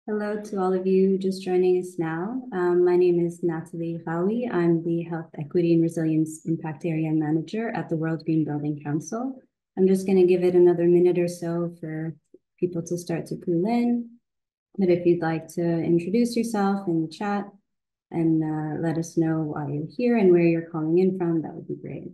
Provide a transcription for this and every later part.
Hello to all of you just joining us now. My name is Natalie Howie. I'm the Health Equity and Resilience Impact Area Manager at the World Green Building Council. I'm just going to give it another minute or so for people to start to pool in. But if you'd like to introduce yourself in the chat and let us know why you're here and where you're calling in from, that would be great.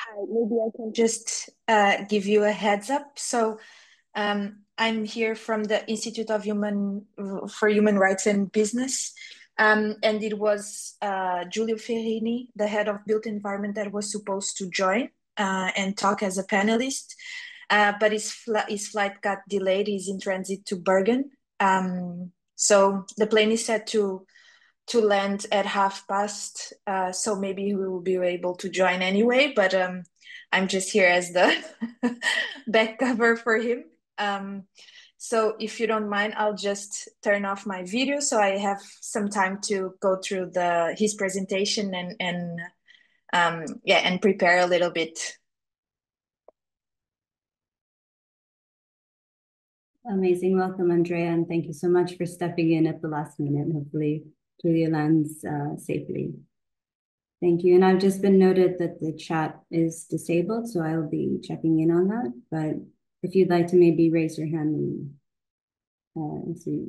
Hi, maybe I can just give you a heads up. I'm here from the Institute of Human Rights and Business. And it was Giulio Ferrini, the head of Built Environment, that was supposed to join and talk as a panelist. But his flight got delayed. He's in transit to Bergen. So the plane is set to land at 30:30. So maybe he will be able to join anyway, but I'm just here as the back cover for him. So if you don't mind, I'll just turn off my video so I have some time to go through his presentation and prepare a little bit. Amazing. Welcome, Andrea, and thank you so much for stepping in at the last minute. Hopefully, Julia lands safely. Thank you. And I've just been noted that the chat is disabled, so I'll be checking in on that. But if you'd like to maybe raise your hand and see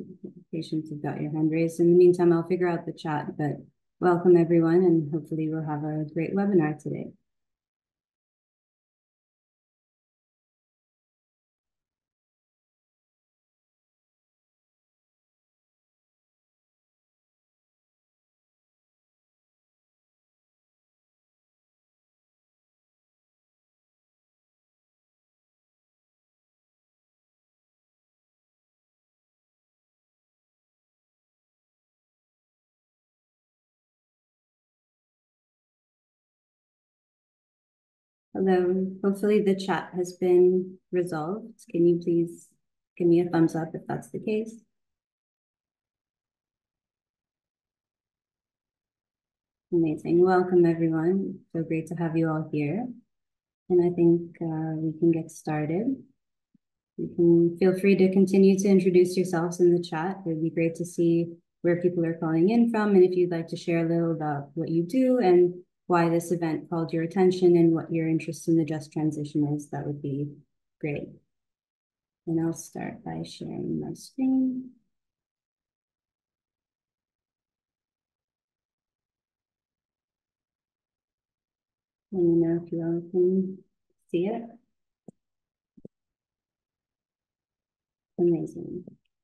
patients have got your hand raised. In the meantime, I'll figure out the chat, but welcome everyone, and hopefully we'll have a great webinar today. Hello, hopefully the chat has been resolved. Can you please give me a thumbs up if that's the case? Amazing. Welcome, everyone. So great to have you all here. And I think we can get started. You can feel free to continue to introduce yourselves in the chat. It'd be great to see where people are calling in from. And if you'd like to share a little about what you do and why this event called your attention and what your interest in the just transition is, that would be great. And I'll start by sharing my screen. Let me know if you all can see it. Amazing.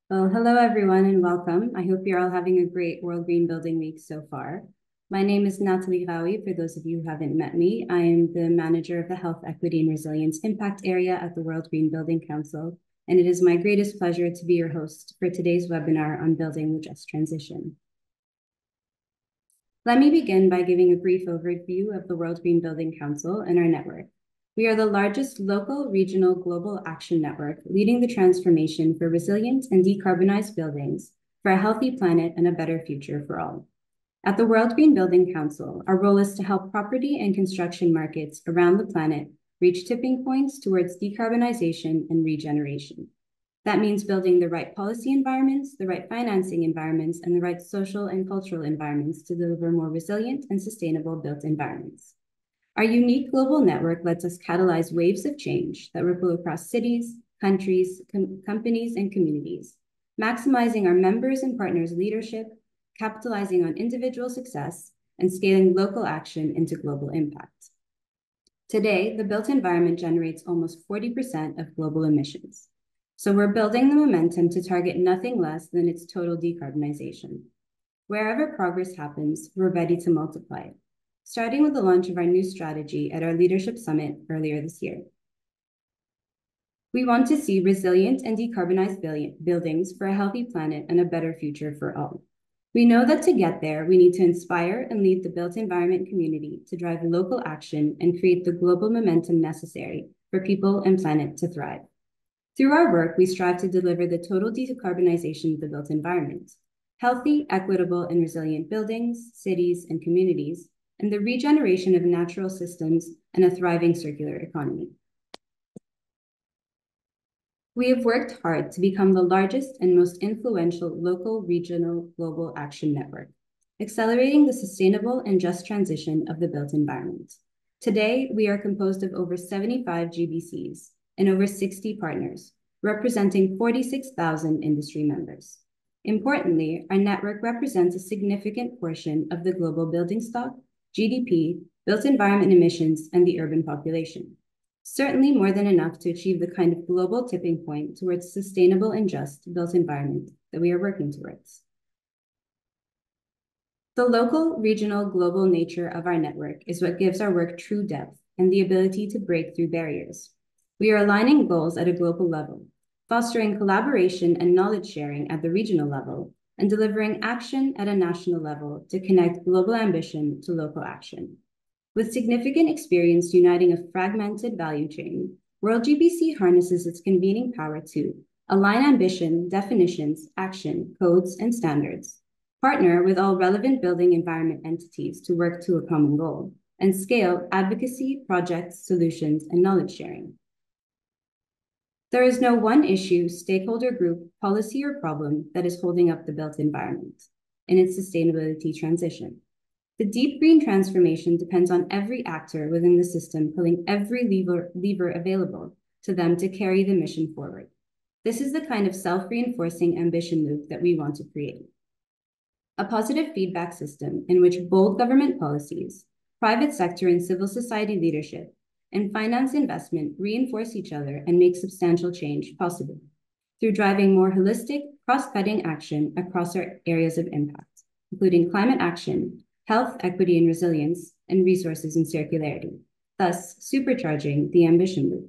Well, hello everyone and welcome. I hope you're all having a great World Green Building Week so far. My name is Natalie Howie. For those of you who haven't met me, I am the manager of the Health Equity and Resilience Impact Area at the World Green Building Council, and it is my greatest pleasure to be your host for today's webinar on building the just transition. Let me begin by giving a brief overview of the World Green Building Council and our network. We are the largest local, regional, global action network leading the transformation for resilient and decarbonized buildings for a healthy planet and a better future for all. At the World Green Building Council, our role is to help property and construction markets around the planet reach tipping points towards decarbonization and regeneration. That means building the right policy environments, the right financing environments, and the right social and cultural environments to deliver more resilient and sustainable built environments. Our unique global network lets us catalyze waves of change that ripple across cities, countries, companies, and communities, maximizing our members' and partners' leadership, capitalizing on individual success, and scaling local action into global impact. Today, the built environment generates almost 40% of global emissions. So we're building the momentum to target nothing less than its total decarbonization. Wherever progress happens, we're ready to multiply it, starting with the launch of our new strategy at our Leadership Summit earlier this year. We want to see resilient and decarbonized buildings for a healthy planet and a better future for all. We know that to get there, we need to inspire and lead the built environment community to drive local action and create the global momentum necessary for people and planet to thrive. Through our work, we strive to deliver the total decarbonization of the built environment, healthy, equitable, and resilient buildings, cities, and communities, and the regeneration of natural systems and a thriving circular economy. We have worked hard to become the largest and most influential local, regional, global action network, accelerating the sustainable and just transition of the built environment. Today, we are composed of over 75 GBCs and over 60 partners, representing 46,000 industry members. Importantly, our network represents a significant portion of the global building stock, GDP, built environment emissions, and the urban population. Certainly more than enough to achieve the kind of global tipping point towards sustainable and just built environment that we are working towards. The local, regional, global nature of our network is what gives our work true depth and the ability to break through barriers. We are aligning goals at a global level, fostering collaboration and knowledge sharing at the regional level, and delivering action at a national level to connect global ambition to local action. With significant experience uniting a fragmented value chain, World GBC harnesses its convening power to align ambition, definitions, action, codes, and standards, partner with all relevant building environment entities to work to a common goal, and scale advocacy, projects, solutions, and knowledge sharing. There is no one issue, stakeholder group, policy, or problem that is holding up the built environment in its sustainability transition. The deep green transformation depends on every actor within the system pulling every lever available to them to carry the mission forward. This is the kind of self-reinforcing ambition loop that we want to create. A positive feedback system in which bold government policies, private sector and civil society leadership, and finance investment reinforce each other and make substantial change possible through driving more holistic, cross-cutting action across our areas of impact, including climate action, health, equity and resilience, and resources and circularity, thus supercharging the ambition loop.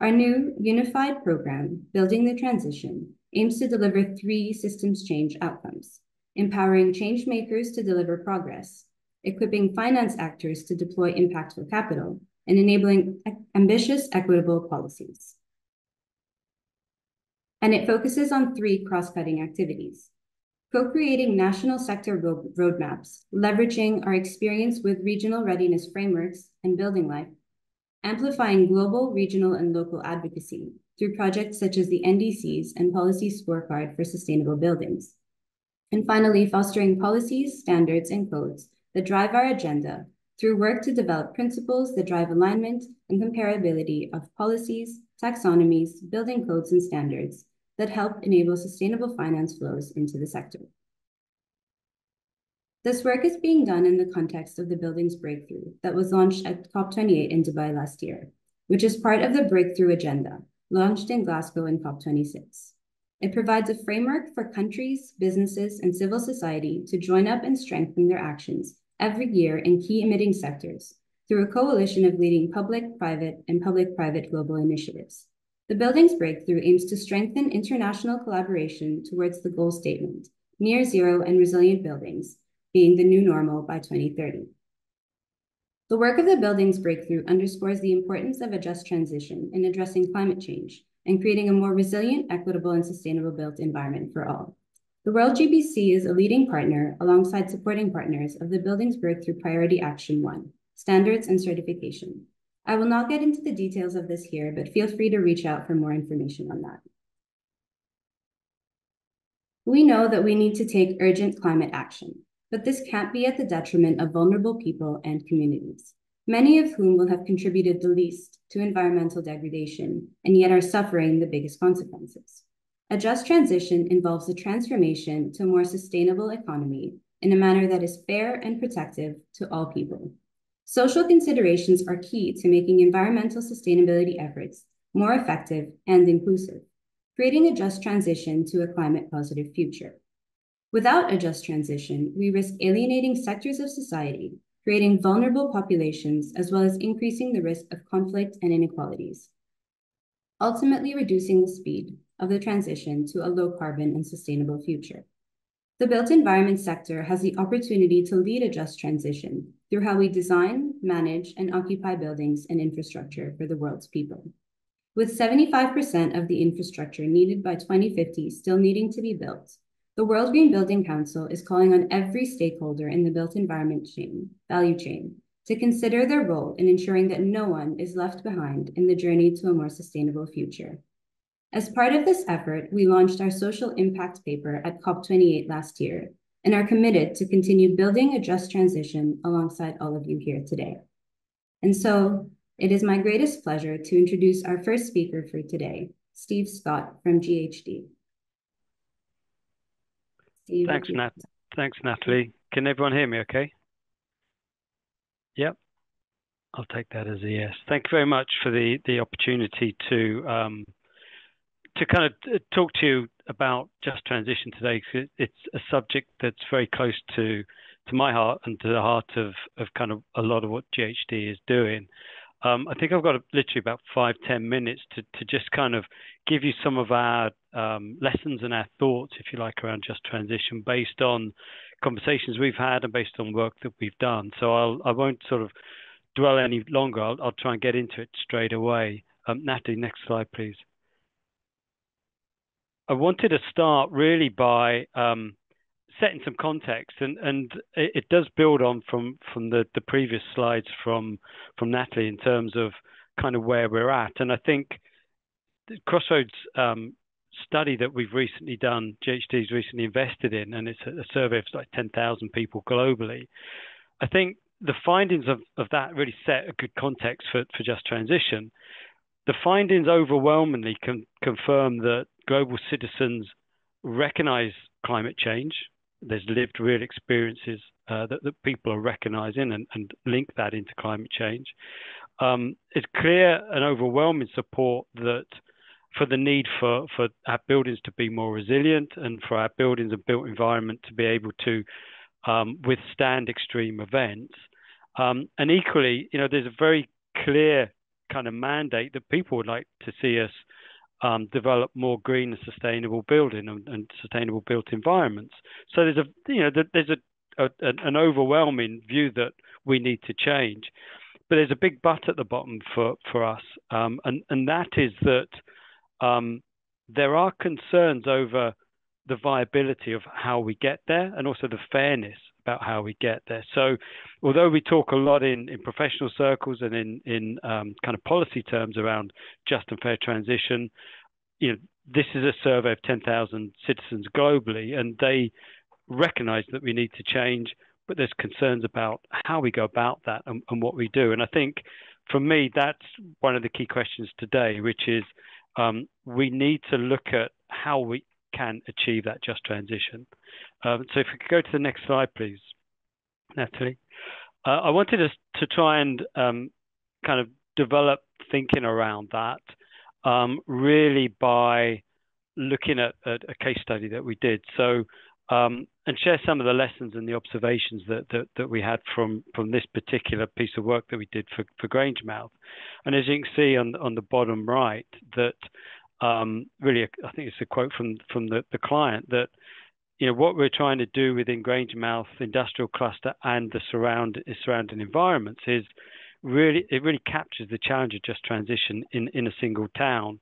Our new unified program, Building the Transition, aims to deliver 3 systems change outcomes: empowering change makers to deliver progress, equipping finance actors to deploy impactful capital, and enabling ambitious, equitable policies. And it focuses on 3 cross-cutting activities: co-creating national sector roadmaps, leveraging our experience with regional readiness frameworks and building life, amplifying global, regional, and local advocacy through projects such as the NDCs and Policy Scorecard for Sustainable Buildings. And finally, fostering policies, standards, and codes that drive our agenda through work to develop principles that drive alignment and comparability of policies, taxonomies, building codes, and standards that help enable sustainable finance flows into the sector. This work is being done in the context of the Buildings Breakthrough that was launched at COP28 in Dubai last year, which is part of the Breakthrough Agenda, launched in Glasgow in COP26. It provides a framework for countries, businesses, and civil society to join up and strengthen their actions every year in key emitting sectors through a coalition of leading public-private and public-private global initiatives. The Buildings Breakthrough aims to strengthen international collaboration towards the goal statement, near zero and resilient buildings, being the new normal by 2030. The work of the Buildings Breakthrough underscores the importance of a just transition in addressing climate change and creating a more resilient, equitable, and sustainable built environment for all. The World GBC is a leading partner alongside supporting partners of the Buildings Breakthrough Priority Action 1, Standards and Certification. I will not get into the details of this here, but feel free to reach out for more information on that. We know that we need to take urgent climate action, but this can't be at the detriment of vulnerable people and communities, many of whom will have contributed the least to environmental degradation and yet are suffering the biggest consequences. A just transition involves a transformation to a more sustainable economy in a manner that is fair and protective to all people. Social considerations are key to making environmental sustainability efforts more effective and inclusive, creating a just transition to a climate-positive future. Without a just transition, we risk alienating sectors of society, creating vulnerable populations, as well as increasing the risk of conflict and inequalities, ultimately reducing the speed of the transition to a low-carbon and sustainable future. The built environment sector has the opportunity to lead a just transition through how we design, manage, and occupy buildings and infrastructure for the world's people. With 75% of the infrastructure needed by 2050 still needing to be built, the World Green Building Council is calling on every stakeholder in the built environment value chain to consider their role in ensuring that no one is left behind in the journey to a more sustainable future. As part of this effort, we launched our social impact paper at COP28 last year and are committed to continue building a just transition alongside all of you here today. And so it is my greatest pleasure to introduce our first speaker for today, Steve Scott from GHD. Steve, Thanks, Natalie. Can everyone hear me okay? Yep. I'll take that as a yes. Thank you very much for the opportunity to kind of talk to you about just transition today. It's a subject that's very close to my heart and to the heart of kind of a lot of what GHD is doing. I think I've got literally about 5-10 minutes to just kind of give you some of our lessons and our thoughts, if you like, around just transition based on conversations we've had and based on work that we've done. So I won't sort of dwell any longer. I'll try and get into it straight away. Natalie, next slide, please. I wanted to start really by setting some context, and it does build on from the previous slides from Natalie in terms of kind of where we're at. And I think the Crossroads study that we've recently done, GHD's recently invested in, and it's a survey of like 10,000 people globally. I think the findings of that really set a good context for just transition. The findings overwhelmingly confirm that global citizens recognize climate change. There's lived real experiences that people are recognizing and link that into climate change. It's clear and overwhelming support that for the need for our buildings to be more resilient and for our buildings and built environment to be able to withstand extreme events. And equally, you know, there's a very clear kind of mandate that people would like to see us develop more green and sustainable building and sustainable built environments. So there's an overwhelming view that we need to change, but there's a big but at the bottom for us, and that is that there are concerns over the viability of how we get there and also the fairness about how we get there. So although we talk a lot in professional circles and in kind of policy terms around just and fair transition, you know, this is a survey of 10,000 citizens globally, and they recognize that we need to change, but there's concerns about how we go about that and what we do. And I think for me, that's one of the key questions today, which is we need to look at how we can achieve that just transition. So if we could go to the next slide, please, Natalie. I wanted us to try and kind of develop thinking around that, really by looking at a case study that we did. So and share some of the lessons and the observations that we had from this particular piece of work that we did for Grangemouth. And as you can see on the bottom right, that really, I think it's a quote from the client that, you know, what we're trying to do within Grangemouth industrial cluster and the surrounding environments is really captures the challenge of just transition in a single town.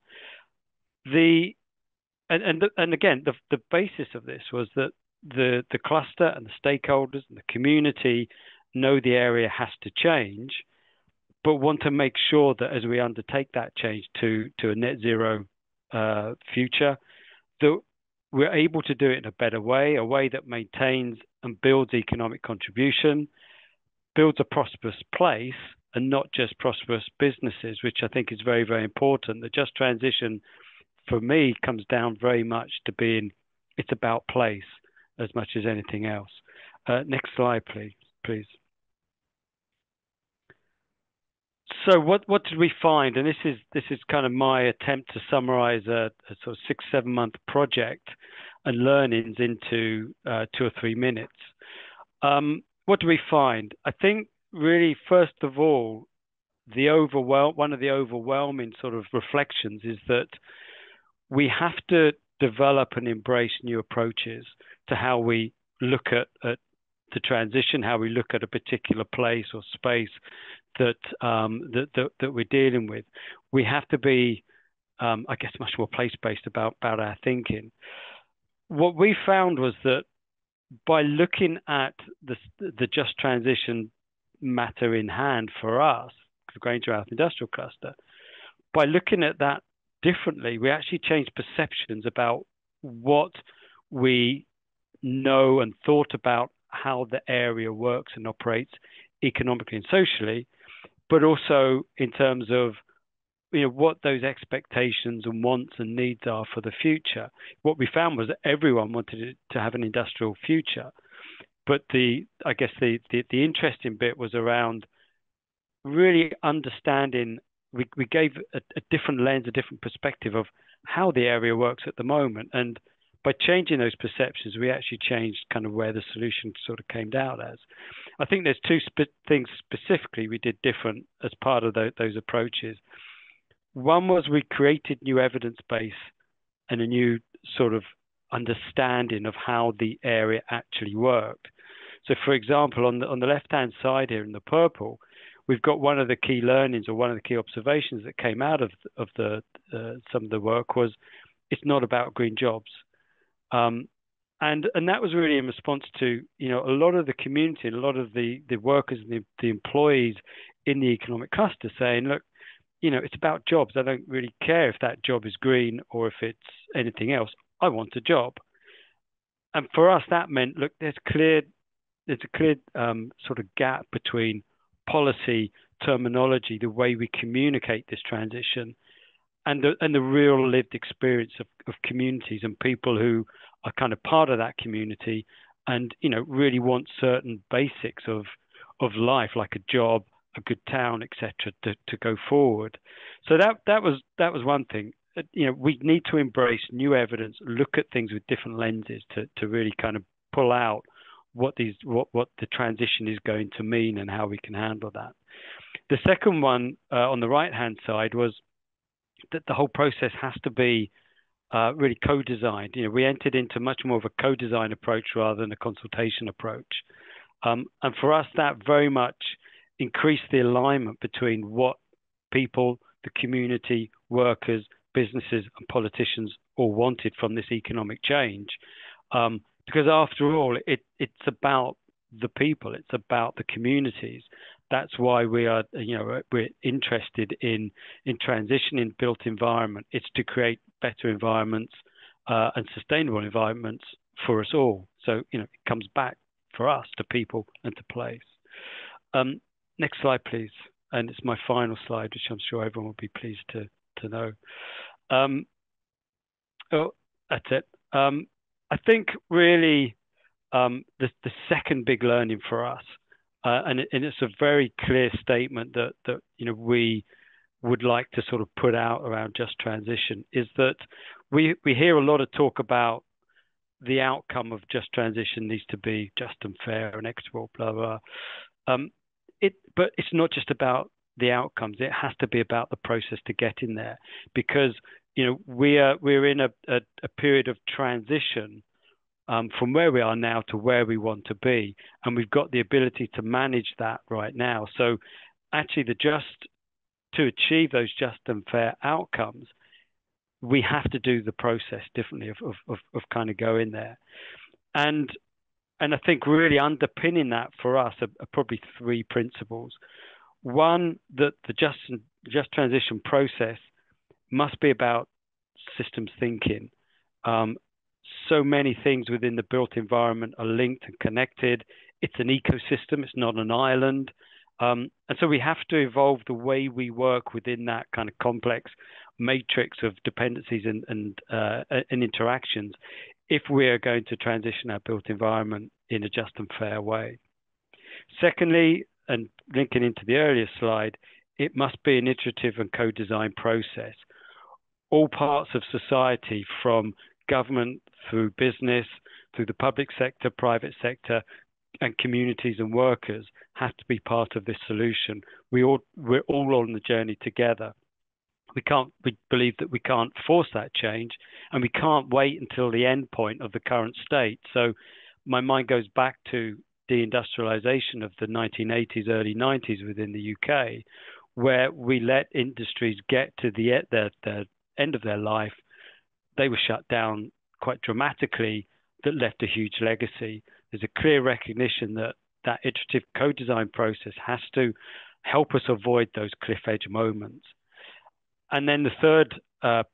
And again, the basis of this was that the cluster and the stakeholders and the community know the area has to change, but want to make sure that as we undertake that change to a net zero future, that we're able to do it in a better way, a way that maintains and builds economic contribution, builds a prosperous place, and not just prosperous businesses, which I think is very, very important. The just transition, for me, comes down very much to being, it's about place as much as anything else. Next slide, please. So what did we find? And this is kind of my attempt to summarize a sort of 6-7 month project and learnings into 2 or 3 minutes. What do we find? I think really, first of all, one of the overwhelming sort of reflections is that we have to develop and embrace new approaches to how we look at the transition, how we look at a particular place or space that we're dealing with. We have to be, I guess, much more place-based about our thinking. What we found was that by looking at the just transition matter in hand for us, the Grange Rath Industrial Cluster, by looking at that differently, we actually changed perceptions about what we know and thought about how the area works and operates economically and socially, but also in terms of what those expectations and wants and needs are for the future. What we found was that everyone wanted to have an industrial future, but I guess the interesting bit was around really understanding. We gave a different lens, a different perspective of how the area works at the moment, and by changing those perceptions, we actually changed kind of where the solution sort of came out as. I think there's two things specifically we did different as part of those approaches. One was we created new evidence base and a new sort of understanding of how the area actually worked. So, for example, on the left-hand side here in the purple, we've got one of the key learnings or one of the key observations that came out of some of the work was it's not about green jobs. And that was really in response to, a lot of the community and a lot of the workers and the employees in the economic cluster saying, look, it's about jobs. I don't really care if that job is green or if it's anything else. I want a job. And for us, that meant, look, there's a clear sort of gap between policy, terminology, the way we communicate this transition, and the real lived experience of communities and people who are kind of part of that community and, really want certain basics of life, like a job, a good town, etc., to go forward. So that was one thing. We need to embrace new evidence, look at things with different lenses to really kind of pull out what the transition is going to mean and how we can handle that. The second one on the right-hand side was that the whole process has to be really co-designed. We entered into much more of a co-design approach rather than a consultation approach. And for us, that very much increased the alignment between what people, the community, workers, businesses, and politicians all wanted from this economic change. Because after all, it's about the people, it's about the communities. That's why we're interested in transitioning built environment. It's to create better environments and sustainable environments for us all. So, it comes back for us to people and to place. Next slide, please. And it's my final slide, which I'm sure everyone will be pleased to know. That's it. I think really the second big learning for us, and it's a very clear statement that we would like to sort of put out around just transition, is that we hear a lot of talk about the outcome of just transition needs to be just and fair and equitable, blah, blah. But it's not just about the outcomes. It has to be about the process to get in there, because we're in a period of transition from where we are now to where we want to be, and we've got the ability to manage that right now. So actually, to achieve those just and fair outcomes, we have to do the process differently of kind of go in there. And I think really underpinning that for us are probably three principles. One, that the just transition process must be about systems thinking. So many things within the built environment are linked and connected. It's an ecosystem, it's not an island. And so we have to evolve the way we work within that kind of complex matrix of dependencies and interactions if we're going to transition our built environment in a just and fair way. Secondly, and linking into the earlier slide, it must be an iterative and co-designed process. All parts of society, from government through business, through the public sector, private sector, and communities and workers, have to be part of this solution. We're all on the journey together. we believe that we can't force that change, and we can't wait until the end point of the current state. So my mind goes back to deindustrialization of the 1980s, early 90s within the UK, where we let industries get to the end of their life. They were shut down quite dramatically. That left a huge legacy. There's a clear recognition that that iterative co-design process has to help us avoid those cliff edge moments. And then the third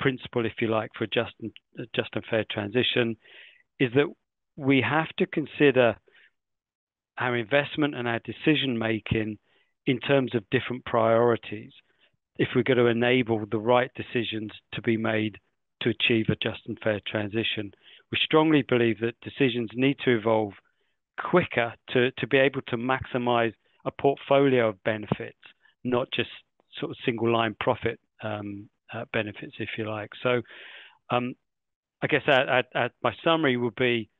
principle, if you like, for just and fair transition is that we have to consider our investment and our decision making in terms of different priorities if we're going to enable the right decisions to be made to achieve a just and fair transition. We strongly believe that decisions need to evolve quicker to be able to maximize a portfolio of benefits, not just sort of single line profit benefits, if you like. So I guess my summary would be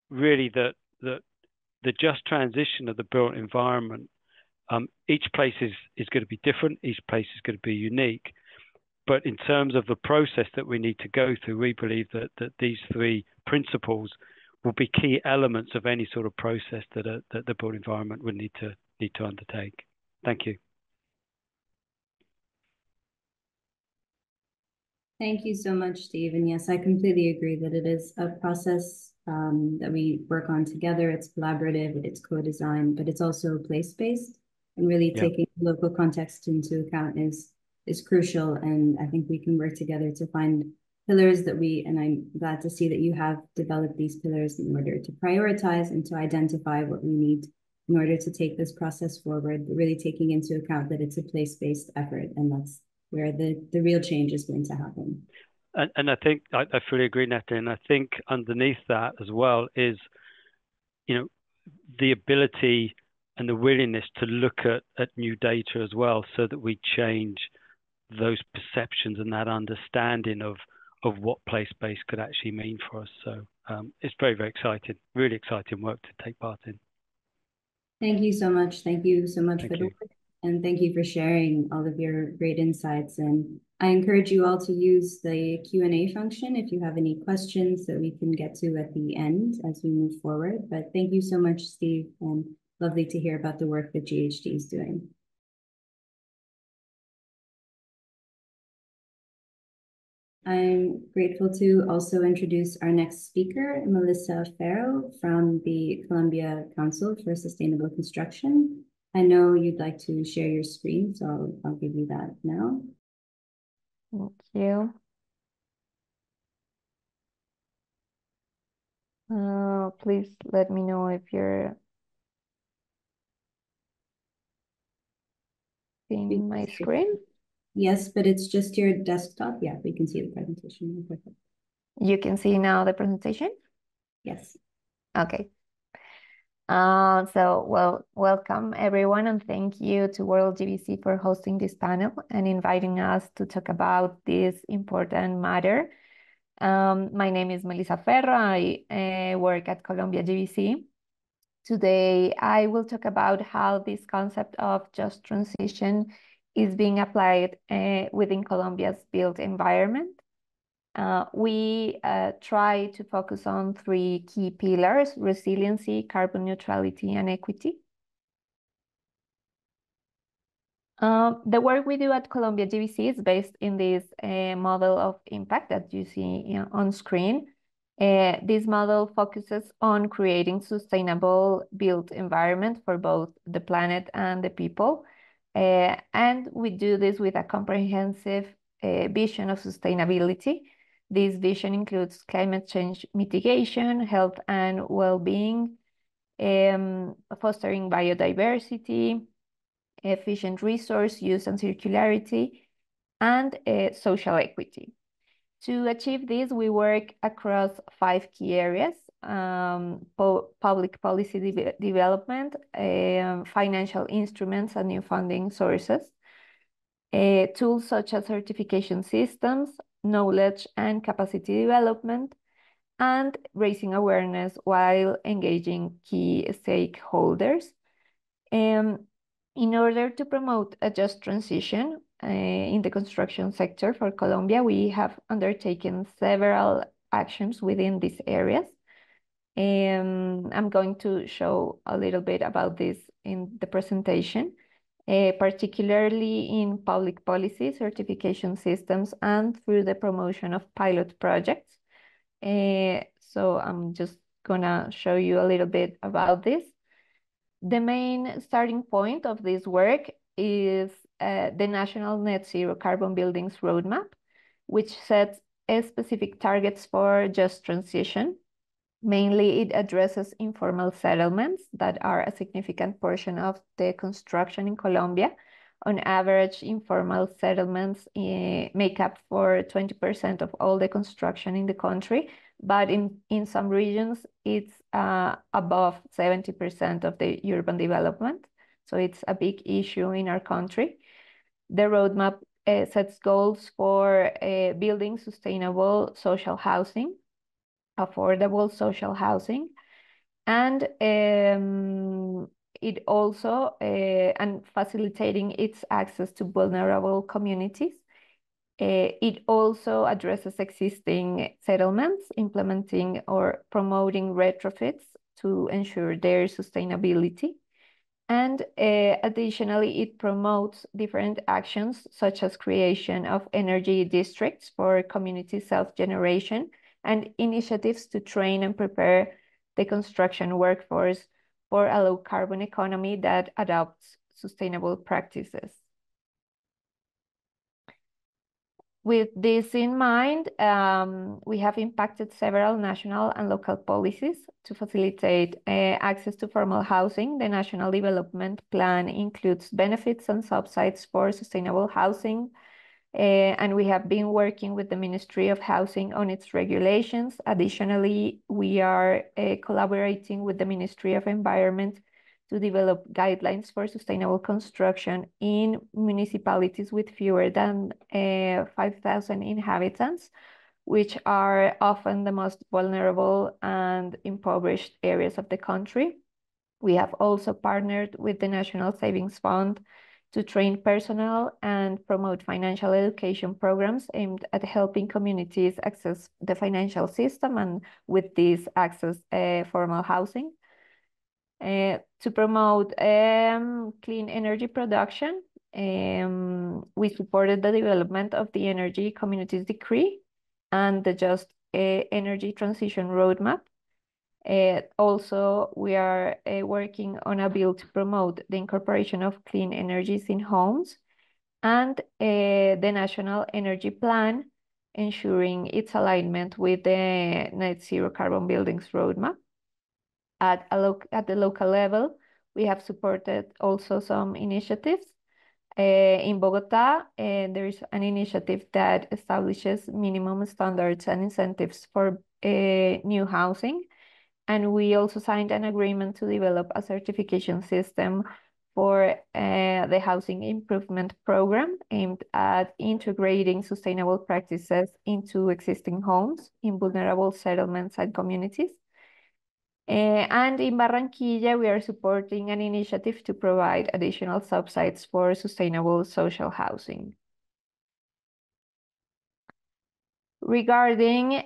really that the just transition of the built environment, each place is going to be different, each place is going to be unique. But in terms of the process that we need to go through, we believe that these three principles will be key elements of any sort of process that the built environment would need to undertake. Thank you. Thank you so much, Steve. And yes, I completely agree that it is a process that we work on together. It's collaborative, it's co-design, but it's also place-based, and really taking local context into account is crucial. And I think we can work together to find pillars and I'm glad to see that you have developed these pillars in order to prioritize and to identify what we need in order to take this process forward, but really taking into account that it's a place-based effort, and that's where the real change is going to happen. And I think I fully agree, Natalie. And I think underneath that as well is, the ability and the willingness to look at new data as well, so that we change those perceptions and that understanding of what place-based could actually mean for us. So it's very, very exciting, really exciting work to take part in. Thank you so much. Thank you so much for the work. And thank you for sharing all of your great insights. And I encourage you all to use the Q&A function if you have any questions that we can get to at the end as we move forward. But thank you so much, Steve, and lovely to hear about the work that GHD is doing. I'm grateful to also introduce our next speaker, Melissa Ferro from the Columbia Council for Sustainable Construction. I know you'd like to share your screen, so I'll give you that now. Thank you. Please let me know if you're seeing my screen. Yes, but it's just your desktop. Yeah, we can see the presentation. Perfect. You can see now the presentation? Yes. Okay. Welcome everyone, and thank you to World GBC for hosting this panel and inviting us to talk about this important matter. My name is Melissa Ferro. I work at Columbia GBC. Today, I will talk about how this concept of just transition is being applied within Columbia's built environment. We try to focus on three key pillars: resiliency, carbon neutrality, and equity. The work we do at Columbia GBC is based in this model of impact that you see on screen. This model focuses on creating sustainable built environment for both the planet and the people. And we do this with a comprehensive vision of sustainability. This vision includes climate change mitigation, health and well-being, fostering biodiversity, efficient resource use and circularity, and social equity. To achieve this, we work across 5 key areas: public policy development, financial instruments and new funding sources, tools such as certification systems, knowledge and capacity development, and raising awareness while engaging key stakeholders. In order to promote a just transition, in the construction sector for Colombia. We have undertaken several actions within these areas. I'm going to show a little bit about this in the presentation, particularly in public policy, certification systems, and through the promotion of pilot projects. So I'm just gonna show you a little bit about this. The main starting point of this work is the National Net Zero Carbon Buildings Roadmap, which sets specific targets for just transition. Mainly, it addresses informal settlements that are a significant portion of the construction in Colombia. On average, informal settlements make up for 20% of all the construction in the country, but in some regions, it's above 70% of the urban development. So it's a big issue in our country. The roadmap sets goals for building sustainable social housing, affordable social housing, and it also and facilitating its access to vulnerable communities. It also addresses existing settlements, implementing or promoting retrofits to ensure their sustainability. And additionally, it promotes different actions such as creation of energy districts for community self-generation and initiatives to train and prepare the construction workforce for a low carbon economy that adopts sustainable practices. With this in mind, we have impacted several national and local policies to facilitate access to formal housing. The National Development Plan includes benefits and subsidies for sustainable housing, and we have been working with the Ministry of Housing on its regulations. Additionally, we are collaborating with the Ministry of Environment to develop guidelines for sustainable construction in municipalities with fewer than 5,000 inhabitants, which are often the most vulnerable and impoverished areas of the country. We have also partnered with the National Savings Fund to train personnel and promote financial education programs aimed at helping communities access the financial system and with this access formal housing. To promote clean energy production, we supported the development of the Energy Communities Decree and the Just Energy Transition Roadmap. Also, we are working on a bill to promote the incorporation of clean energies in homes and the National Energy Plan, ensuring its alignment with the Net Zero Carbon Buildings Roadmap. At the local level, we have supported also some initiatives. In Bogota, there is an initiative that establishes minimum standards and incentives for new housing. And we also signed an agreement to develop a certification system for the Housing Improvement Program aimed at integrating sustainable practices into existing homes in vulnerable settlements and communities. And in Barranquilla, we are supporting an initiative to provide additional subsidies for sustainable social housing. Regarding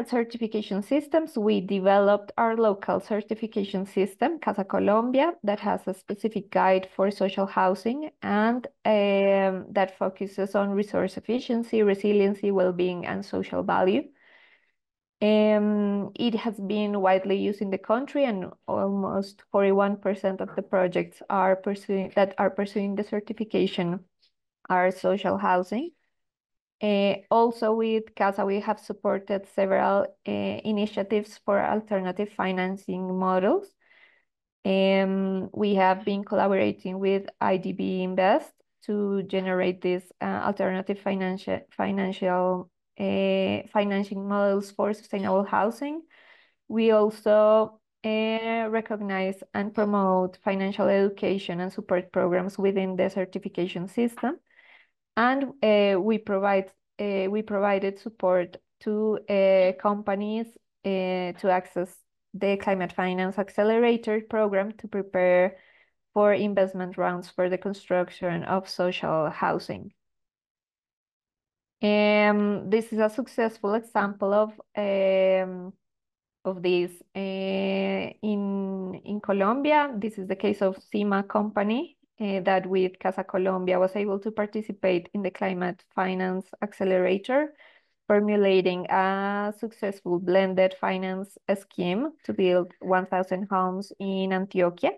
certification systems, we developed our local certification system, Casa Colombia, that has a specific guide for social housing and that focuses on resource efficiency, resiliency, well-being, and social value. It has been widely used in the country, and almost 41% of the projects that are pursuing the certification are social housing. Also with CASA, we have supported several initiatives for alternative financing models. We have been collaborating with IDB Invest to generate these alternative financing models for sustainable housing. We also recognize and promote financial education and support programs within the certification system. And we provided support to companies to access the Climate Finance Accelerator program to prepare for investment rounds for the construction of social housing. This is a successful example of this in Colombia. This is the case of CIMA company that with Casa Colombia was able to participate in the Climate Finance Accelerator, formulating a successful blended finance scheme to build 1,000 homes in Antioquia.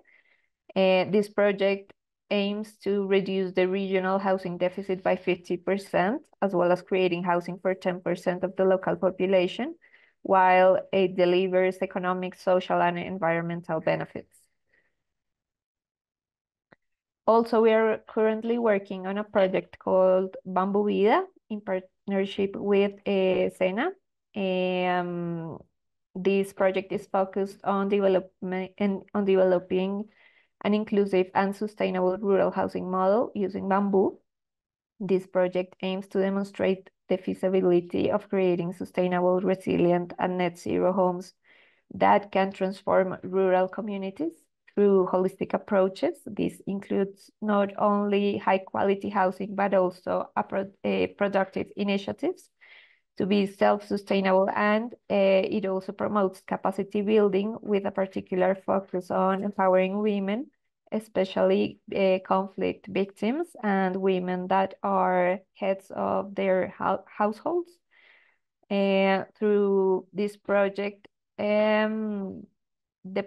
This project aims to reduce the regional housing deficit by 50%, as well as creating housing for 10% of the local population, while it delivers economic, social, and environmental benefits. Also, we are currently working on a project called Bamboo Vida in partnership with SENA. This project is focused on developing an inclusive and sustainable rural housing model using bamboo. This project aims to demonstrate the feasibility of creating sustainable, resilient, and net zero homes that can transform rural communities through holistic approaches. This includes not only high quality housing, but also productive initiatives to be self-sustainable, and it also promotes capacity building with a particular focus on empowering women, especially conflict victims and women that are heads of their households. Through this project, the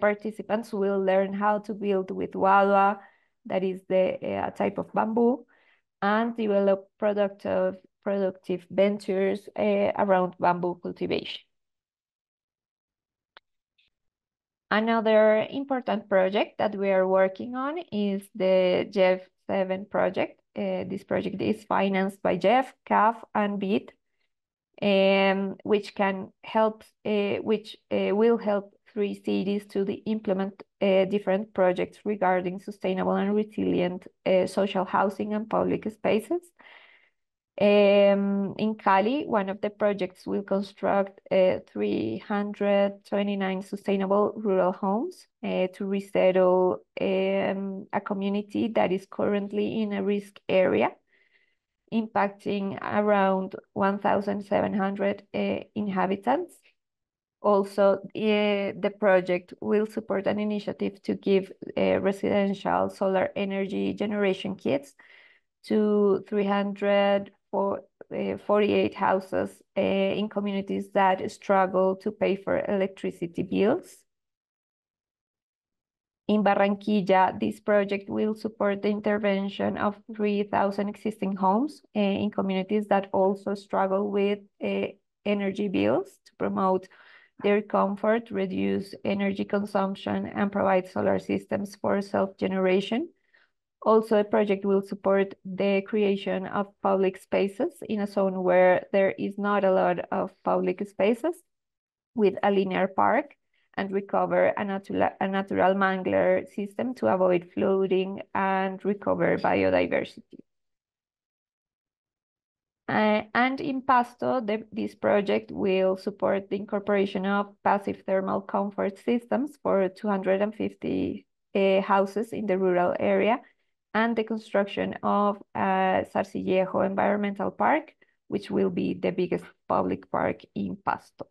participants will learn how to build with wadwa, that is the type of bamboo, and develop productive ventures around bamboo cultivation. Another important project that we are working on is the JEF7 project. This project is financed by JEF, CAF, and BID, which will help 3 cities to implement different projects regarding sustainable and resilient social housing and public spaces. In Cali, one of the projects will construct 329 sustainable rural homes to resettle a community that is currently in a risk area, impacting around 1,700 inhabitants. Also, the project will support an initiative to give residential solar energy generation kits to 348 houses in communities that struggle to pay for electricity bills. In Barranquilla, this project will support the intervention of 3,000 existing homes in communities that also struggle with energy bills to promote their comfort, reduce energy consumption, and provide solar systems for self-generation. Also, a project will support the creation of public spaces in a zone where there is not a lot of public spaces, with a linear park, and recover a natural mangler system to avoid flooding and recover biodiversity. And in Pasto, this project will support the incorporation of passive thermal comfort systems for 250 houses in the rural area, and the construction of Sarcillejo Environmental Park, which will be the biggest public park in Pasto.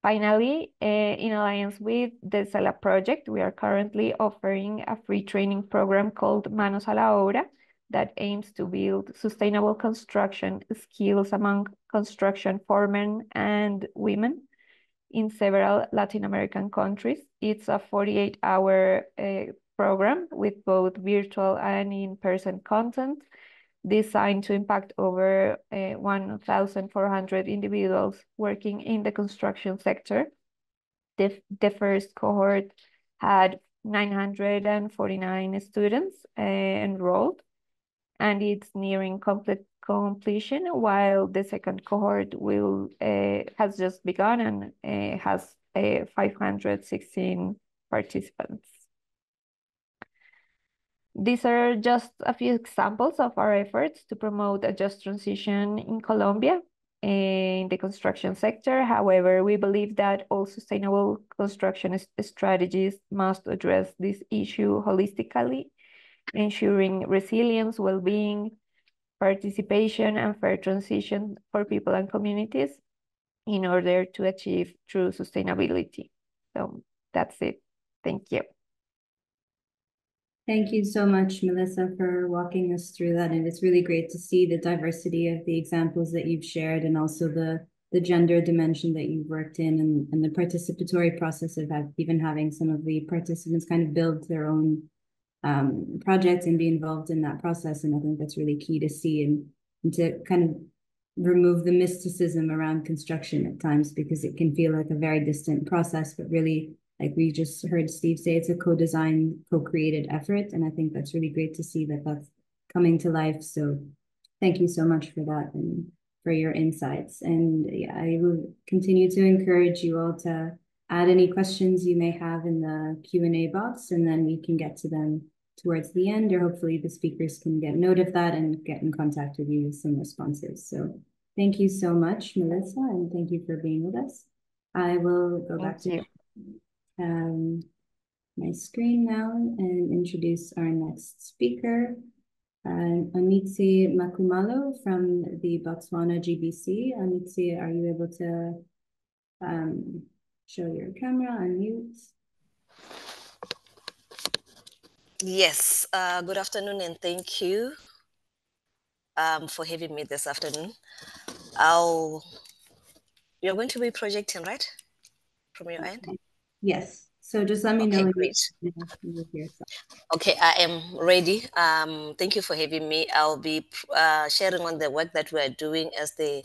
Finally, in alliance with the CELA project, we are currently offering a free training program called Manos a la Obra that aims to build sustainable construction skills among construction foremen and women in several Latin American countries. It's a 48-hour program with both virtual and in-person content, designed to impact over 1,400 individuals working in the construction sector. The first cohort had 949 students enrolled, and it's nearing completion, while the second cohort has just begun and has 516 participants. These are just a few examples of our efforts to promote a just transition in Colombia in the construction sector. However, we believe that all sustainable construction strategies must address this issue holistically, ensuring resilience, well-being, participation, and fair transition for people and communities in order to achieve true sustainability. So that's it. Thank you. Thank you so much, Melissa, for walking us through that. And it's really great to see the diversity of the examples that you've shared, and also the gender dimension that you've worked in, and the participatory process of even having some of the participants kind of build their own projects and be involved in that process. And I think that's really key to see, and to kind of remove the mysticism around construction at times, because it can feel like a very distant process, but really, like we just heard Steve say, it's a co-design, co-created effort. And I think that's really great to see that that's coming to life. So thank you so much for that and for your insights. And yeah, I will continue to encourage you all to add any questions you may have in the Q&A box, and then we can get to them towards the end, or hopefully the speakers can get note of that and get in contact with you with some responses. So thank you so much, Melissa, and thank you for being with us. I will go back to my screen now and introduce our next speaker, Anitsi Makumalo from the Botswana GBC. Anitsi, are you able to show your camera, unmute? Yes, good afternoon, and thank you for having me this afternoon. You're going to be projecting, right? From your end? Yes. So just let me know. Great. Okay, I am ready. Thank you for having me. I'll be sharing on the work that we are doing as the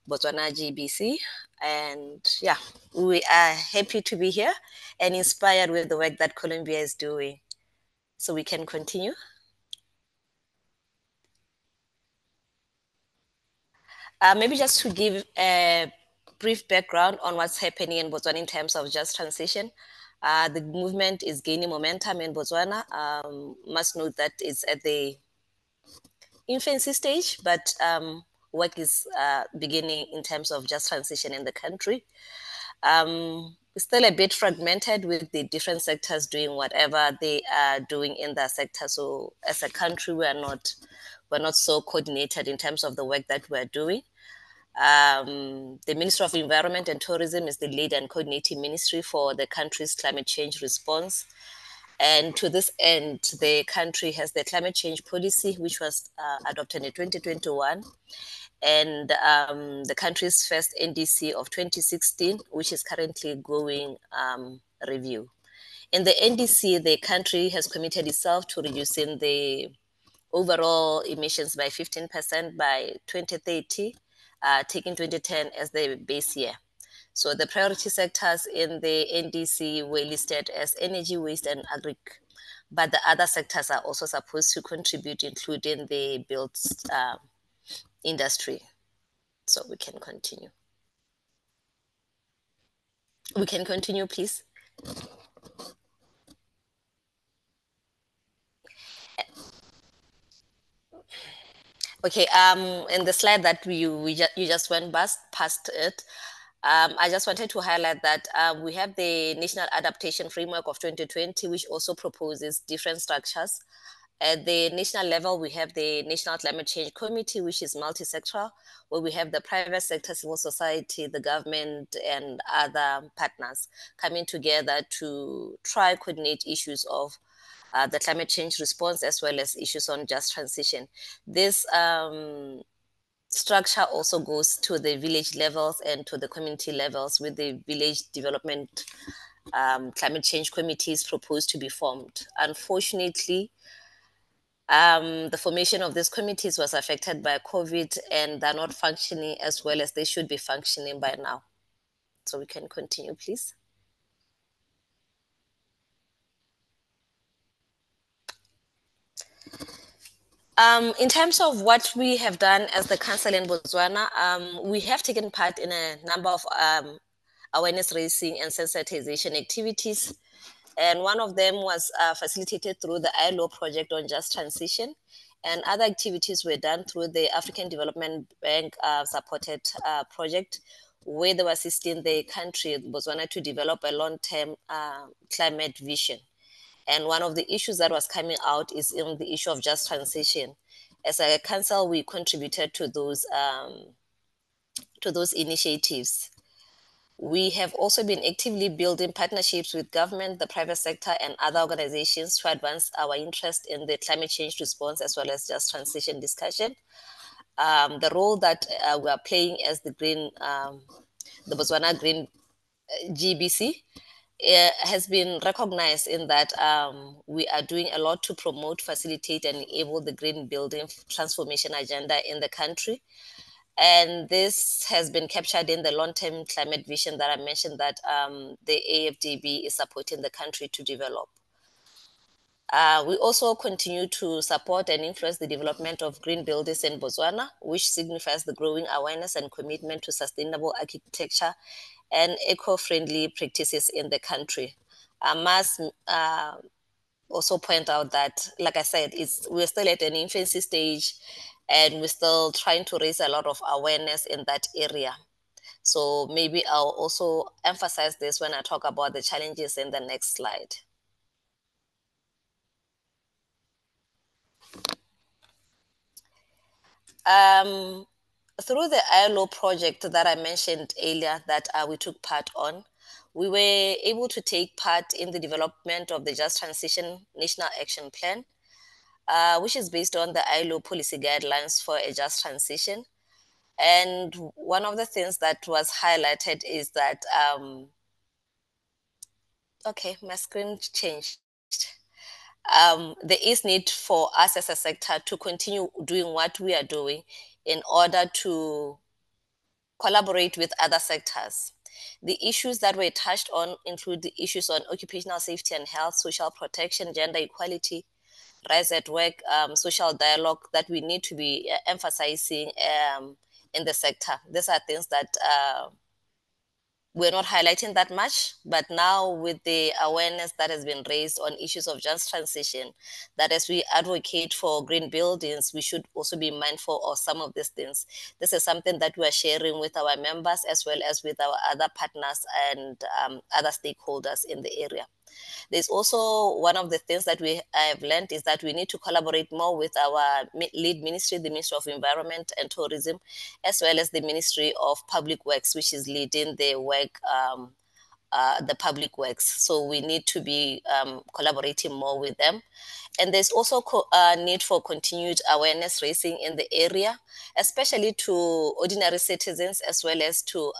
Botswana GBC. And yeah, we are happy to be here and inspired with the work that Columbia is doing. So we can continue. Maybe just to give a brief background on what's happening in Botswana in terms of just transition. The movement is gaining momentum in Botswana. Must note that it's at the infancy stage, but work is beginning in terms of just transition in the country. It's still a bit fragmented with the different sectors doing whatever they are doing in their sector. So as a country, we're not so coordinated in terms of the work that we're doing. The Ministry of Environment and Tourism is the lead and coordinating ministry for the country's climate change response. And to this end, the country has the climate change policy, which was adopted in 2021. And the country's first NDC of 2016, which is currently going review. In the NDC, the country has committed itself to reducing the overall emissions by 15% by 2030, taking 2010 as the base year. So the priority sectors in the NDC were listed as energy, waste, and agri, but the other sectors are also supposed to contribute, including the built industry. So we can continue. We can continue, please. Okay, in the slide that you just went past it, I just wanted to highlight that we have the National Adaptation Framework of 2020, which also proposes different structures. At the national level, we have the National Climate Change Committee, which is multi-sectoral, where we have the private sector, civil society, the government, and other partners coming together to try coordinate issues of the climate change response, as well as issues on just transition. This structure also goes to the village levels and to the community levels, with the village development climate change committees proposed to be formed. Unfortunately, the formation of these committees was affected by COVID, and they're not functioning as well as they should be functioning by now. So we can continue, please. In terms of what we have done as the Council in Botswana, we have taken part in a number of awareness raising and sensitization activities. And one of them was facilitated through the ILO project on just transition. And other activities were done through the African Development Bank supported project, where they were assisting the country, Botswana, to develop a long-term climate vision. And one of the issues that was coming out is in the issue of just transition. as a council, we contributed to those initiatives. We have also been actively building partnerships with government, the private sector, and other organizations to advance our interest in the climate change response as well as just transition discussion. The role that we are playing as the Botswana Green GBC has been recognized in that we are doing a lot to promote, facilitate, and enable the green building transformation agenda in the country. And this has been captured in the long-term climate vision that I mentioned that the AFDB is supporting the country to develop. We also continue to support and influence the development of green buildings in Botswana, which signifies the growing awareness and commitment to sustainable architecture and eco-friendly practices in the country. I must also point out that, like I said, we're still at an infancy stage and we're still trying to raise a lot of awareness in that area. So maybe I'll also emphasize this when I talk about the challenges in the next slide. Through the ILO project that I mentioned earlier that we took part on, we were able to take part in the development of the Just Transition National Action Plan, which is based on the ILO policy guidelines for a just transition. And one of the things that was highlighted is that, okay, my screen changed. There is need for us as a sector to continue doing what we are doing in order to collaborate with other sectors. The issues that were touched on include the issues on occupational safety and health, social protection, gender equality, rise at work, social dialogue that we need to be emphasizing in the sector. These are things that we're not highlighting that much, but now with the awareness that has been raised on issues of just transition, that as we advocate for green buildings, we should also be mindful of some of these things. This is something that we are sharing with our members as well as with our other partners and other stakeholders in the area. There's also one of the things that we have learned is that we need to collaborate more with our lead ministry, the Ministry of Environment and Tourism, as well as the Ministry of Public Works, which is leading the work, the public works. So we need to be collaborating more with them. And there's also a need for continued awareness raising in the area, especially to ordinary citizens as well as to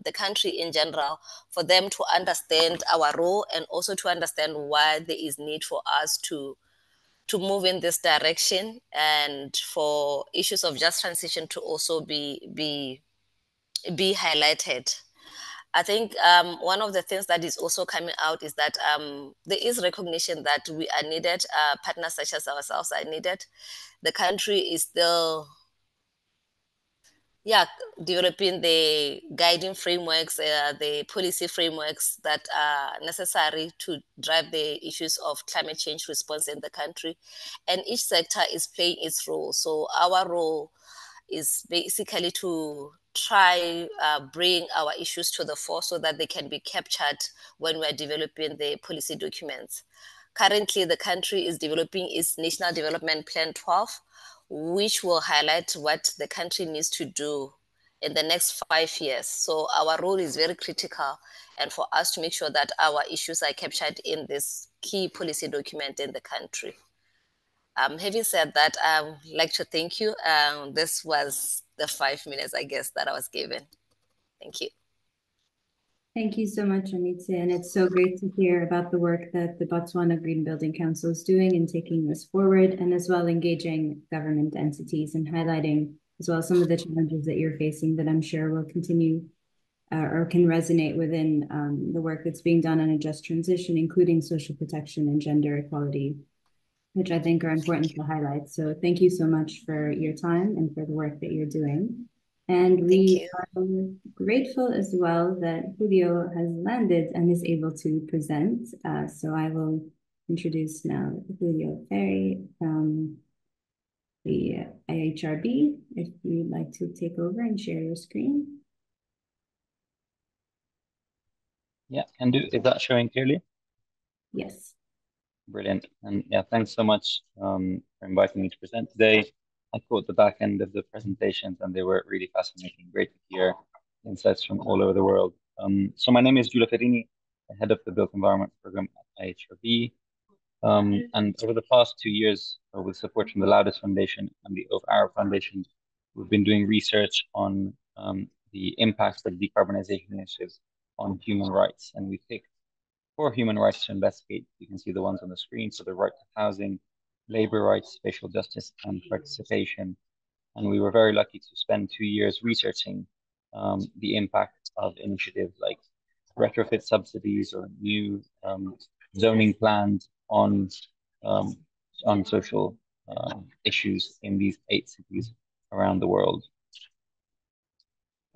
the country in general, for them to understand our role and also to understand why there is need for us to move in this direction and for issues of just transition to also be highlighted. I think one of the things that is also coming out is that there is recognition that we are needed, partners such as ourselves are needed. The country is still, developing the guiding frameworks, the policy frameworks that are necessary to drive the issues of climate change response in the country. And each sector is playing its role. So our role is basically to try bring our issues to the fore so that they can be captured when we're developing the policy documents. Currently, the country is developing its National Development Plan 12, which will highlight what the country needs to do in the next 5 years. So our role is very critical, and for us to make sure that our issues are captured in this key policy document in the country. Having said that, I would like to thank you. This was the 5 minutes, I guess, that I was given. Thank you. Thank you so much, Anitse. And it's so great to hear about the work that the Botswana Green Building Council is doing in taking this forward, and as well engaging government entities and highlighting as well some of the challenges that you're facing that I'm sure will continue or can resonate within the work that's being done on a just transition, including social protection and gender equality, which I think are important to highlight. So thank you so much for your time and for the work that you're doing. And we are grateful as well that Julio has landed and is able to present. So I will introduce now Julio Ferry from the IHRB, if you'd like to take over and share your screen. Yeah, can do. Is that showing clearly? Yes. Brilliant. And yeah, thanks so much for inviting me to present today. I caught the back end of the presentations and they were really fascinating. Great to hear insights from all over the world. So my name is Giulio Ferrini, the head of the Built Environment Program at IHRB. And over the past 2 years, with support from the Laudes Foundation and the Over Arab Foundation, we've been doing research on the impacts of decarbonization initiatives on human rights. And we picked 4 human rights to investigate. You can see the ones on the screen. So the right to housing, labor rights, spatial justice, and participation. And we were very lucky to spend 2 years researching the impact of initiatives like retrofit subsidies or new zoning plans on social issues in these 8 cities around the world.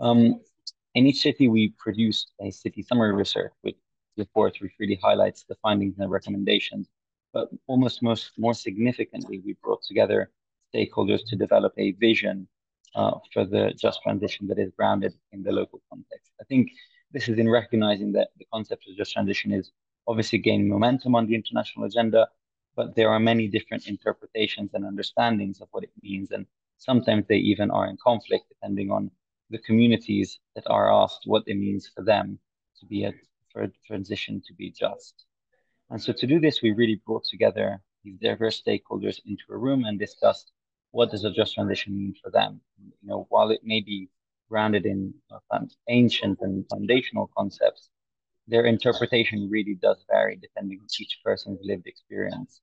In each city, we produced a city summary research which really highlights the findings and recommendations. But more significantly, we brought together stakeholders to develop a vision for the just transition that is grounded in the local context. I think this is in recognizing that the concept of just transition is obviously gaining momentum on the international agenda, but there are many different interpretations and understandings of what it means. And sometimes they even are in conflict depending on the communities that are asked what it means for them to be for a transition to be just. And so to do this, we really brought together these diverse stakeholders into a room and discussed what does a just transition mean for them. You know, while it may be grounded in ancient and foundational concepts, their interpretation really does vary depending on each person's lived experience.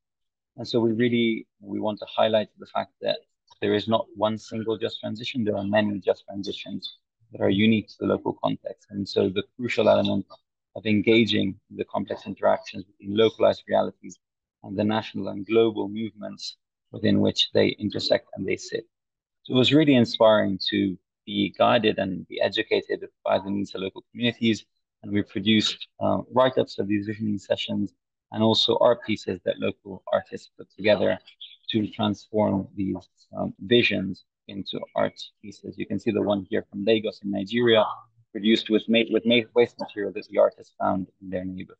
And so we want to highlight the fact that there is not one single just transition. There are many just transitions that are unique to the local context. And so the crucial element of engaging the complex interactions between localized realities and the national and global movements within which they intersect and they sit. So it was really inspiring to be guided and be educated by the needs of local communities. And we produced write-ups of these visioning sessions and also art pieces that local artists put together to transform these visions into art pieces. You can see the one here from Lagos in Nigeria, produced with waste material that the artists found in their neighborhood.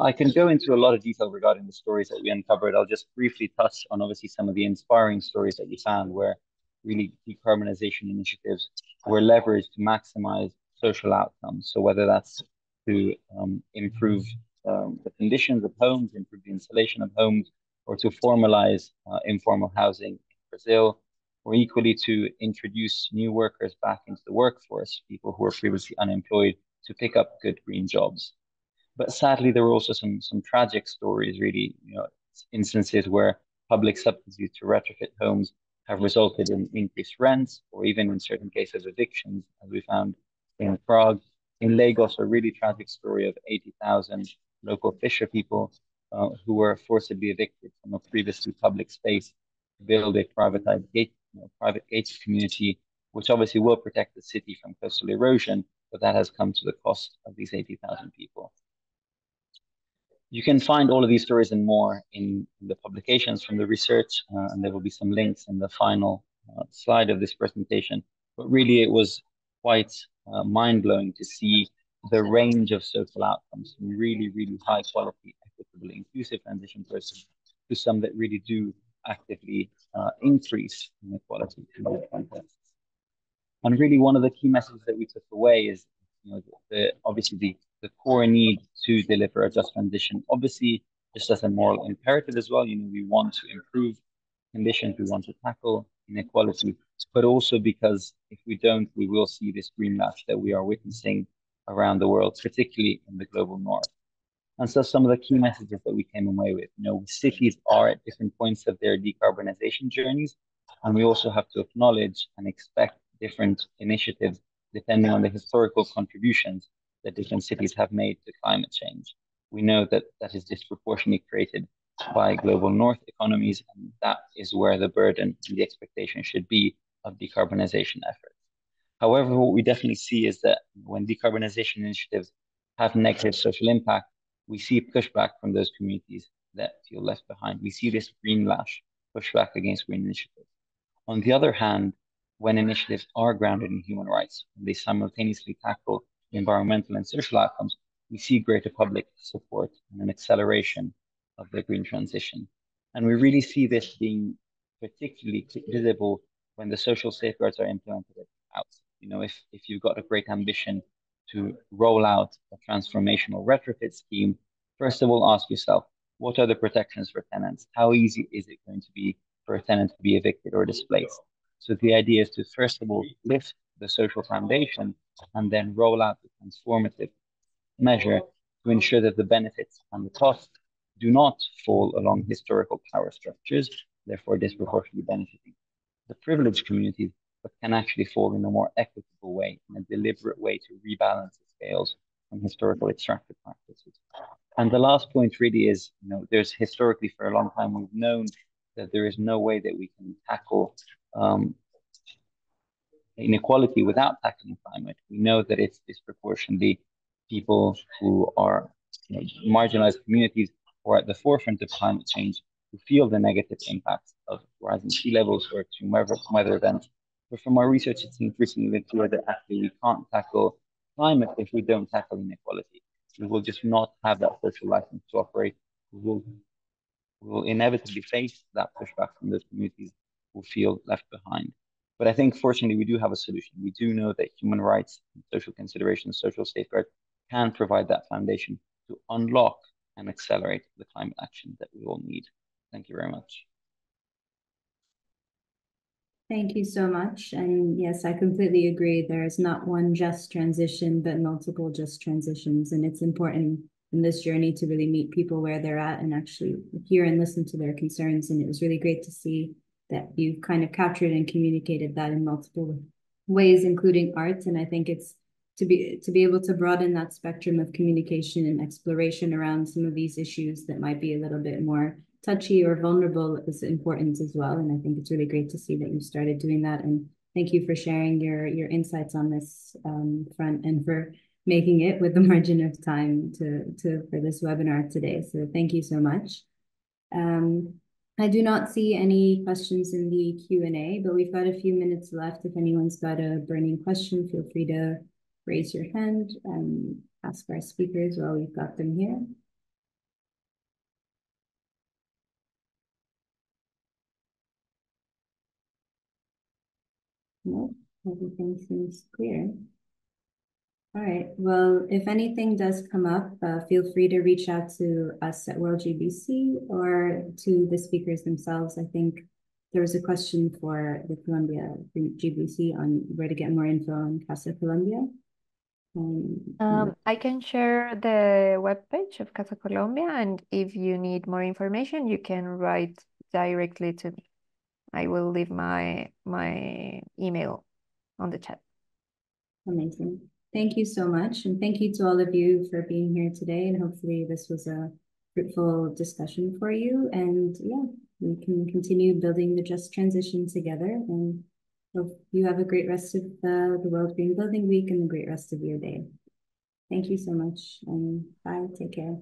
I can go into a lot of detail regarding the stories that we uncovered. I'll just briefly touch on obviously some of the inspiring stories that we found where really decarbonization initiatives were leveraged to maximize social outcomes. So whether that's to improve the conditions of homes, improve the insulation of homes, or to formalize informal housing in Brazil, or equally to introduce new workers back into the workforce, people who were previously unemployed, to pick up good green jobs. But sadly, there were also some tragic stories, really, you know, instances where public subsidies to retrofit homes have resulted in increased rents, or even in certain cases, evictions, as we found in Prague. In Lagos, a really tragic story of 80,000 local fisher people who were forcibly evicted from a previously public space to build a private gated community, which obviously will protect the city from coastal erosion, but that has come to the cost of these 80,000 people. You can find all of these stories and more in the publications from the research, and there will be some links in the final slide of this presentation. But really, it was quite mind-blowing to see the range of social outcomes from really, really high quality, equitable, inclusive transition processes to some that really do actively increase inequality in those contexts. And really, one of the key messages that we took away is, you know, obviously the core need to deliver a just transition. Obviously, just as a moral imperative as well, you know, we want to improve conditions, we want to tackle inequality, but also because if we don't, we will see this green lash that we are witnessing around the world, particularly in the global north. And so some of the key messages that we came away with, you know, cities are at different points of their decarbonization journeys, and we also have to acknowledge and expect different initiatives depending on the historical contributions that different cities have made to climate change. We know that that is disproportionately created by global north economies, and that is where the burden and the expectation should be of decarbonization efforts. However, what we definitely see is that when decarbonization initiatives have negative social impact, we see pushback from those communities that feel left behind. We see this green lash pushback against green initiatives. On the other hand, when initiatives are grounded in human rights, they simultaneously tackle environmental and social outcomes, we see greater public support and an acceleration of the green transition. And we really see this being particularly visible when the social safeguards are implemented at the outset. You know, if you've got a great ambition to roll out a transformational retrofit scheme, first of all, ask yourself, what are the protections for tenants? How easy is it going to be for a tenant to be evicted or displaced? So the idea is to, first of all, lift the social foundation and then roll out the transformative measure to ensure that the benefits and the costs do not fall along historical power structures, therefore disproportionately benefiting the privileged communities, but can actually fall in a more equitable way, in a deliberate way to rebalance the scales from historical extractive practices. And the last point really is, you know, there's historically for a long time, we've known that there is no way that we can tackle inequality without tackling climate. We know that it's disproportionately people who are, you know, marginalized communities who are at the forefront of climate change who feel the negative impacts of rising sea levels or extreme weather events. But from our research, it's increasingly clear that actually we can't tackle climate if we don't tackle inequality. We will just not have that social license to operate. We will inevitably face that pushback from those communities who feel left behind. But I think, fortunately, we do have a solution. We do know that human rights, social considerations, social safeguards can provide that foundation to unlock and accelerate the climate action that we all need. Thank you very much. Thank you so much. And yes, I completely agree. There is not one just transition, but multiple just transitions. And it's important in this journey to really meet people where they're at and actually hear and listen to their concerns. And it was really great to see that you've kind of captured and communicated that in multiple ways, including art. And I think it's to be able to broaden that spectrum of communication and exploration around some of these issues that might be a little bit more touchy or vulnerable is important as well. And I think it's really great to see that you started doing that. And thank you for sharing your insights on this front and for making it with the margin of time for this webinar today. So thank you so much. I do not see any questions in the Q&A, but we've got a few minutes left. If anyone's got a burning question, feel free to raise your hand and ask our speakers while we've got them here. No, everything seems clear. All right, well, if anything does come up, feel free to reach out to us at World GBC or to the speakers themselves. I think there was a question for the Colombia GBC on where to get more info on Casa Colombia. I can share the webpage of Casa Colombia, and if you need more information, you can write directly to me. I will leave my email on the chat. Amazing. Thank you so much. And thank you to all of you for being here today. And hopefully this was a fruitful discussion for you. And yeah, we can continue building the just transition together. And hope you have a great rest of the World Green Building Week and a great rest of your day. Thank you so much. And bye. Take care.